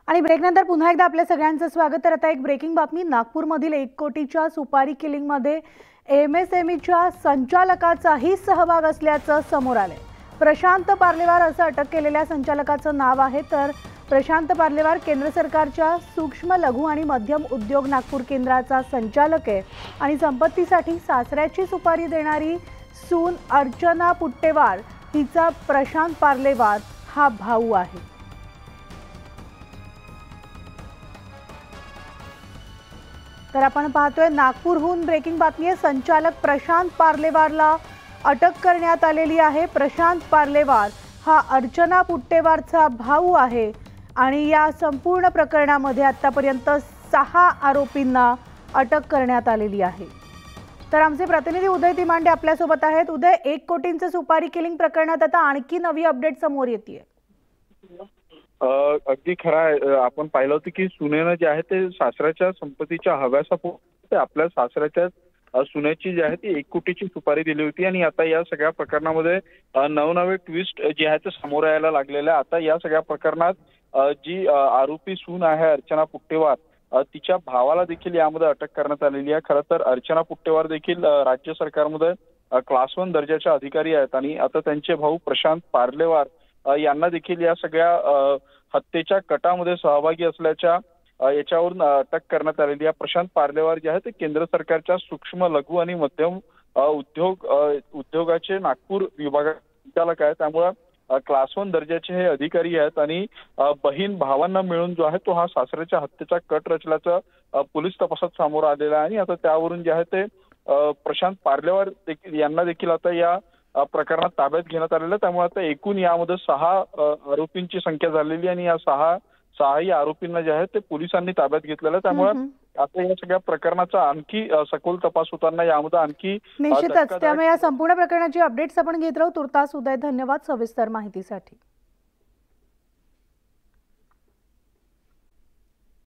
आणि ब्रेकनंतर पुन्हा एकदा आपल्या सगळ्यांचं स्वागत। तर आता एक ब्रेकिंग बातमी। नागपूरमधील 1 कोटीच्या सुपारी किलिंगमध्ये एमएसएमईच्या संचालकाचाही सहभाग असल्याचं समोर आलंय। प्रशांत पार्लेवार असं अटक केलेल्या संचालकाचं नाव आहे। तर प्रशांत पार्लेवार केंद्र सरकारच्या सूक्ष्म लघु आणि मध्यम उद्योग नागपूर केंद्राचा संचालक आहे आणि संपत्तीसाठी सासऱ्याची सुपारी देणारी सून अर्चना पुट्टेवार हिचा प्रशांत पार्लेवार हा भाऊ आहे। तर आपण पाहतोय नागपूरहून ब्रेकिंग बातमी आहे। संचालक प्रशांत पार्लेवारला अटक करण्यात आलेली आहे। प्रशांत पार्लेवार हा अर्चना पुट्टेवारचा भाऊ आहे आणि या संपूर्ण प्रकरणामध्ये आतापर्यंत 6 आरोपींना अटक करण्यात आलेली आहे। तर आमचे प्रतिनिधी उदय तिमांडे आपल्या सोबत आहेत। उदय, 1 कोटींचे सुपारी किलिंग प्रकरणात आता आणखी नवी अपडेट समोर येते। अगदी खरं आहे। आपण पाहिलं होतं की सुनेनं जे आहे ते सासऱ्याच्या संपत्तीच्या हव्यासापोटी आपल्या सासऱ्याच्या सुनेची जी आहे ती 1 कोटीची सुपारी दिली होती आणि आता या सगळ्या प्रकरणामध्ये नवनवे ट्विस्ट जे आहे ते समोर यायला लागलेले आहे। आता या सगळ्या प्रकरणात जी आरोपी सून आहे अर्चना पुट्टेवार तिच्या भावाला देखील यामध्ये अटक करण्यात आलेली आहे। खरं तर अर्चना पुट्टेवार देखील राज्य सरकारमध्ये क्लास 1 दर्जाचे अधिकारी आहेत आणि आता त्यांचे भाऊ प्रशांत पार्लेवार यांना देखील या सगळ्या हत्येच्या कटामध्ये सहभागी असल्याच्या याच्यावरून अटक करण्यात आलेली आहे। प्रशांत पार्लेवार जे आहे ते केंद्र सरकारच्या सूक्ष्म लघु आणि मध्यम उद्योगाचे नागपूर विभागाचे संचालक आहेत। त्यामुळे क्लास 1 दर्जाचे हे अधिकारी आहेत आणि बहीण भावांना मिळून जो आहे तो हा सासऱ्याच्या हत्येचा कट रचल्याचं पोलीस तपासात समोर आलेला आहे आणि आता त्यावरून जे आहे ते प्रशांत पार्लेवार यांना देखील आता या प्रकरणात ताब्यात घेण्यात आलेलं। त्यामुळे आता एकूण यामध्ये 6 आरोपींची संख्या झालेली आणि या 6ही आरोपींना जे आहे ते पोलिसांनी ताब्यात घेतलेलं। त्यामुळे आता या सगळ्या प्रकरणाचा आणखी सखोल तपास होताना यामध्ये आणखी निश्चितच त्यामुळे या संपूर्ण प्रकरणाची अपडेट्स आपण घेत राहू। तुर्तास उदय, धन्यवाद सविस्तर माहितीसाठी।